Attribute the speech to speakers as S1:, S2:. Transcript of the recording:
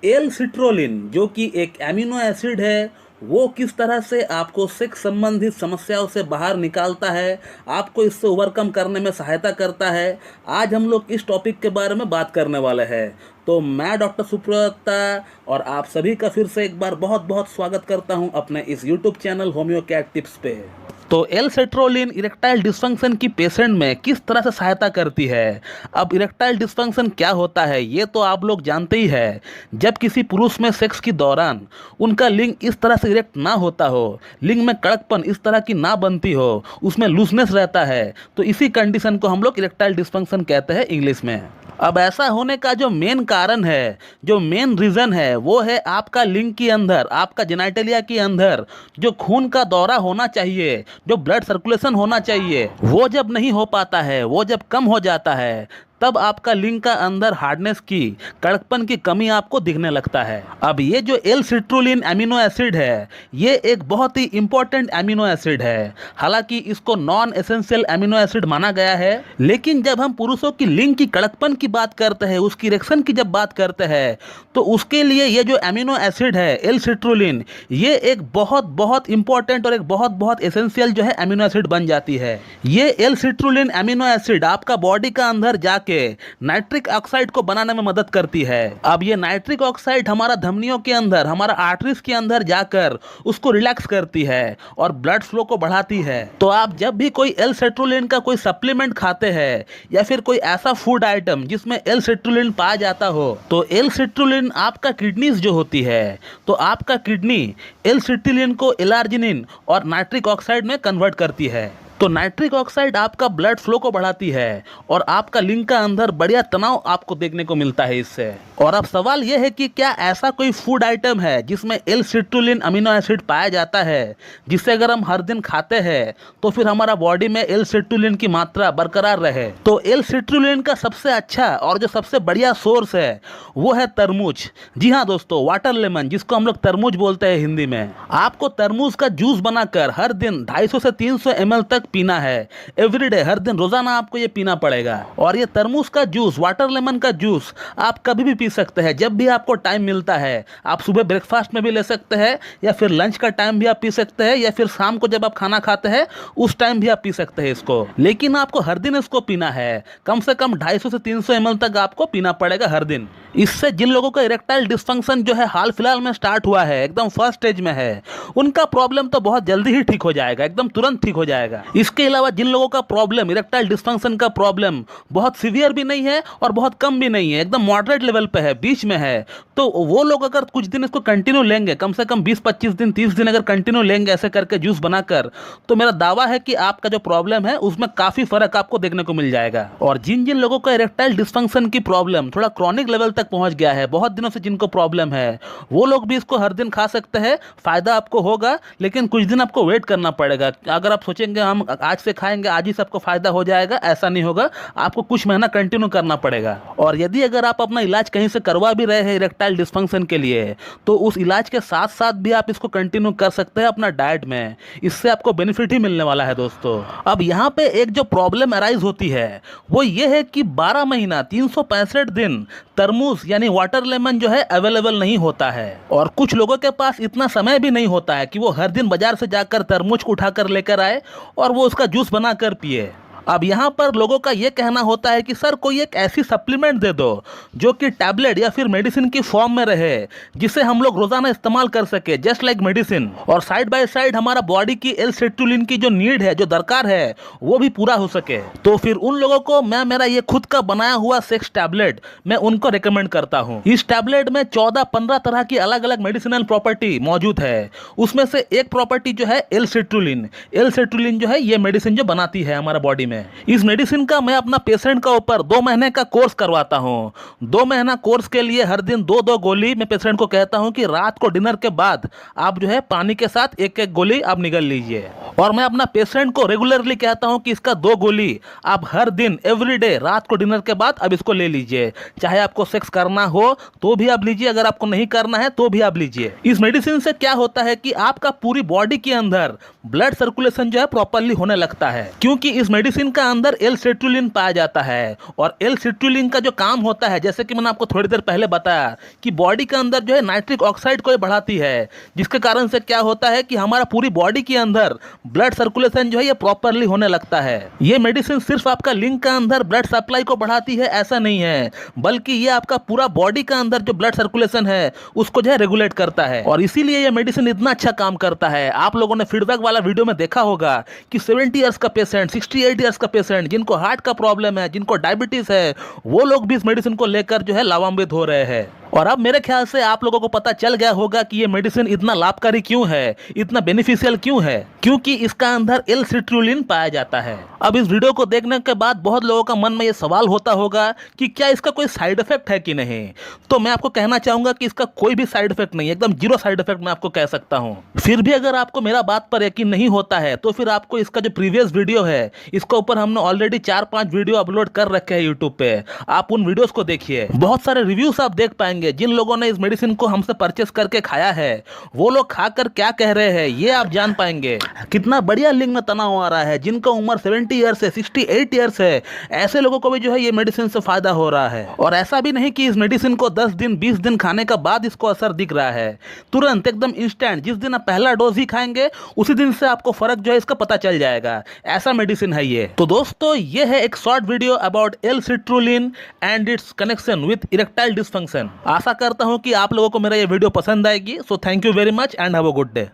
S1: L citrulline जो कि एक एमिनो एसिड है, वो किस तरह से आपको सेक्स संबंधित समस्याओं से बाहर निकालता है, आपको इससे ओवरकम करने में सहायता करता है। आज हम लोग इस टॉपिक के बारे में बात करने वाले हैं। तो मैं डॉक्टर सुप्रता और आप सभी का फिर से एक बार बहुत बहुत स्वागत करता हूं अपने इस YouTube channel homeo cat tips पे। तो एल सेट्रोलिन इरेक्टाइल डिस्फंक्शन की पेशेंट में किस तरह से सहायता करती है। अब इरेक्टाइल डिस्फंक्शन क्या होता है ये तो आप लोग जानते ही है। जब किसी पुरुष में सेक्स के दौरान उनका लिंग इस तरह से इरेक्ट ना होता हो, लिंग में कड़कपन इस तरह की ना बनती हो, उसमें लूजनेस रहता है, तो इसी कंडीशन को हम लोग इरेक्टाइल डिस्फंक्शन कहते हैं इंग्लिश में। अब ऐसा होने का जो मेन कारण है, जो मेन रीज़न है, वो है आपका लिंग के अंदर, आपका जेनाइटलिया के अंदर जो खून का दौरा होना चाहिए, जो ब्लड सर्कुलेशन होना चाहिए, वो जब नहीं हो पाता है, वो जब कम हो जाता है, तब आपका लिंग का अंदर हार्डनेस की, कड़कपन की कमी आपको दिखने लगता है। अब ये जो एल सिट्रुलिन एमिनो एसिड है, ये एक बहुत ही इंपॉर्टेंट एमिनो एसिड है। हालांकि इसको नॉन एसेंशियल एमिनो एसिड माना गया है, लेकिन जब हम पुरुषों की लिंग की कड़कपन की बात करते हैं, उसकी इरेक्शन की जब बात करते हैं, तो उसके लिए ये जो एमिनो एसिड है एल सिट्रुलिन, ये एक बहुत बहुत इंपॉर्टेंट और एक बहुत बहुत एसेंशियल जो है एमिनो एसिड बन जाती है। ये एल सिट्रुलिन एमिनो एसिड आपका बॉडी का अंदर जाके नाइट्रिक ऑक्साइड को बनाने में मदद करती है। अब ये नाइट्रिक ऑक्साइड हमारा धमनियों के अंदर, हमारा आर्टरीज के अंदर जाकर उसको रिलैक्स करती है और ब्लड फ्लो को बढ़ाती है। तो आप जब भी कोई एल सेट्रुलिन का कोई सप्लीमेंट खाते हैं या फिर कोई ऐसा फूड आइटम जिसमें एल सेट्रुलिन पाया जाता हो, तो एल सेट्रुलिन आपका किडनीज जो होती है, तो आपका किडनी एल सेट्रुलिन को एलार्जिनिन और नाइट्रिक ऑक्साइड में कन्वर्ट करती है। तो नाइट्रिक ऑक्साइड आपका ब्लड फ्लो को बढ़ाती है और आपका लिंग का अंदर बढ़िया तनाव आपको देखने को मिलता है इससे। और अब सवाल यह है कि क्या ऐसा कोई फूड आइटम है जिसमें एल सिट्रुलिन अमीनो एसिड पाया जाता है, जिससे अगर हम हर दिन खाते हैं तो फिर हमारा बॉडी में एल सिट्रुलिन की मात्रा बरकरार रहे। तो एल सिट्रुलिन का सबसे अच्छा और जो सबसे बढ़िया सोर्स है वो है तरबूज। जी हाँ दोस्तों, वाटर लेमन, जिसको हम लोग तरबूज बोलते हैं हिंदी में। आपको तरबूज का जूस बनाकर हर दिन 250 से 300 ml तक पीना है। एवरीडे, हर दिन, रोजाना आपको ये पीना पड़ेगा। और ये तरबूज का जूस, वाटर लेमन का जूस आप कभी भी पी सकते हैं, जब भी आपको टाइम मिलता है। आप सुबह ब्रेकफास्ट में भी ले सकते हैं, या फिर लंच का टाइम भी आप पी सकते हैं, या फिर शाम को जब आप खाना खाते हैं उस टाइम भी आप पी सकते हैं इसको। लेकिन आपको हर दिन इसको पीना है। कम से कम 250 से 300 ml तक आपको पीना पड़ेगा हर दिन। इससे जिन लोगों का इरेक्टाइल डिस्फंक्शन जो है हाल फिलहाल में स्टार्ट हुआ है, एकदम फर्स्ट स्टेज में है, उनका प्रॉब्लम तो बहुत जल्दी ही ठीक हो जाएगा, एकदम तुरंत ठीक हो जाएगा। इसके अलावा जिन लोगों का प्रॉब्लम, इरेक्टाइल डिस्फंक्शन का प्रॉब्लम बहुत सीवियर भी नहीं है और बहुत कम भी नहीं है, एकदम मॉडरेट लेवल पे है, बीच में है, तो वो लोग अगर कुछ दिन इसको कंटिन्यू लेंगे, कम से कम 20-25 दिन, 30 दिन अगर कंटिन्यू लेंगे ऐसे करके जूस बनाकर, तो मेरा दावा है कि आपका जो प्रॉब्लम है उसमें काफी फर्क आपको देखने को मिल जाएगा। और जिन जिन लोगों का इरेक्टाइल डिस्फंक्शन की प्रॉब्लम थोड़ा क्रॉनिक लेवल तक पहुंच गया है, बहुत दिनों से जिनको प्रॉब्लम है, वो लोग भी इसको हर दिन खा सकते हैं। फायदा आपको होगा, लेकिन कुछ दिन आपको वेट करना पड़ेगा। अगर आप सोचेंगे हम आज से खाएंगे आज ही सबको फायदा हो जाएगा, ऐसा नहीं होगा, आपको कुछ महीना कंटिन्यू करना पड़ेगा। और यदि अगर आप अपना इलाज कहीं से करवा भी रहे हैं इरेक्टाइल डिस्फंक्शन के लिए, तो उस इलाज के साथ साथ भी आप इसको कंटिन्यू कर सकते हैं अपना डाइट में। इससे आपको बेनिफिट ही मिलने वाला है दोस्तों। अब यहाँ पे एक जो प्रॉब्लम अराइज होती है वो ये है कि 12 महीना 365 दिन तरबूज यानी वाटर लेमन जो है अवेलेबल नहीं होता है। और कुछ लोगों के पास इतना समय भी नहीं होता है कि वो हर दिन बाजार से जाकर तरबूज को उठाकर लेकर आए और वो उसका जूस बनाकर पिए। अब यहाँ पर लोगों का ये कहना होता है कि सर कोई एक ऐसी सप्लीमेंट दे दो जो कि टैबलेट या फिर मेडिसिन की फॉर्म में रहे, जिसे हम लोग रोजाना इस्तेमाल कर सके, जस्ट लाइक मेडिसिन, और साइड बाय साइड हमारा बॉडी की एल सेट्रुलिन की जो नीड है, जो दरकार है, वो भी पूरा हो सके। तो फिर उन लोगों को मैं मेरा ये खुद का बनाया हुआ सेक्स टैबलेट मैं उनको रिकमेंड करता हूँ। इस टैबलेट में 14-15 तरह की अलग अलग मेडिसिनल प्रॉपर्टी मौजूद है। उसमें से एक प्रॉपर्टी जो है एल सेट्रुलिन। एल सेट्रुलिन जो है ये मेडिसिन जो बनाती है हमारा बॉडी में। इस मेडिसिन का मैं अपना पेशेंट का ऊपर 2 महीने का कोर्स करवाता हूँ। 2 महीना कोर्स के लिए हर दिन 2-2 गोली मैं पेशेंट को कहता हूँ कि रात को डिनर के बाद आप जो है पानी के साथ 1-1 गोली आप निगल लीजिए। और मैं अपना पेशेंट को रेगुलरली कहता हूँ कि इसका 2 गोली आप हर दिन एवरीडे रात को डिनर के बाद अब इसको ले लीजिए। चाहे आपको सेक्स करना हो तो भी आप लीजिए, अगर आपको नहीं करना है तो भी आप लीजिए। इस मेडिसिन से क्या होता है कि आपका पूरी बॉडी के अंदर ब्लड सर्कुलेशन जो है प्रॉपरली होने लगता है, क्योंकि इस मेडिसिन मेडिसिन का अंदर एल सिट्रुलिन पाया जाता है और एल सिट्रुलिन का जो काम होता है, जैसे कि मैंने आपको थोड़ी देर पहले बताया कि बॉडी के अंदर जो है नाइट्रिक ऑक्साइड को बढ़ाती है, जिसके कारण से क्या होता है कि हमारा पूरी बॉडी के अंदर ब्लड सर्कुलेशन जो है ये प्रॉपरली होने लगता है। ये मेडिसिन सिर्फ आपका लिंग का अंदर ब्लड सप्लाई को बढ़ाती है ऐसा नहीं है, बल्कि ये आपका पूरा बॉडी का अंदर जो ब्लड सर्कुलेशन है उसको जो है रेगुलेट करता है और इसीलिए ये मेडिसिन इतना अच्छा काम करता है। आप लोगों ने फीडबैक वाला वीडियो में देखा होगा कि 70 इयर्स का पेशेंट, 68 इयर्स का पेशेंट, जिनको हार्ट का प्रॉब्लम है, जिनको डायबिटीज है, वो लोग भी इस मेडिसिन को लेकर जो है लाभान्वित हो रहे हैं। और अब मेरे ख्याल से आप लोगों को पता चल गया होगा कि ये मेडिसिन इतना लाभकारी क्यों है, इतना बेनिफिशियल क्यों है, क्योंकि इसका अंदर एल सिट्रुलिन पाया जाता है। अब इस वीडियो को देखने के बाद बहुत लोगों का मन में ये सवाल होता होगा कि क्या इसका कोई साइड इफेक्ट है कि नहीं। तो मैं आपको कहना चाहूंगा कि इसका कोई भी साइड इफेक्ट नहीं है, एकदम जीरो साइड इफेक्ट मैं आपको कह सकता हूं। फिर भी अगर आपको मेरा बात पर यकीन नहीं होता है तो फिर आपको इसका जो प्रीवियस वीडियो है, इसके ऊपर हमने ऑलरेडी 4-5 वीडियो अपलोड कर रखे हैं यूट्यूब पे, आप उन वीडियोस को देखिए। बहुत सारे रिव्यूज आप देख पाएंगे, जिन लोगों ने इस मेडिसिन को हमसे परचेस करके खाया है वो लोग खाकर क्या कह रहे हैं ये आप जान पाएंगे। कितना बढ़िया लिंग में तनाव आ रहा है, जिनका उम्र 70 ईयर्स है, 68 ईयर्स है, ऐसे लोगों को भी जो है ये मेडिसिन से फायदा हो रहा है। और ऐसा भी नहीं कि इस मेडिसिन को 10 दिन 20 दिन खाने का बाद इसको असर दिख रहा है, तुरंत एकदम इंस्टेंट, जिस दिन आप पहला डोज ही खाएंगे उसी दिन से आपको फर्क जो है इसका पता चल जाएगा, ऐसा मेडिसिन है ये। तो दोस्तों ये है एक short video about L citrulline and its connection with erectile dysfunction. आशा करता हूं कि आप लोगों को मेरा ये वीडियो पसंद आएगी। So thank you very much and have a good day.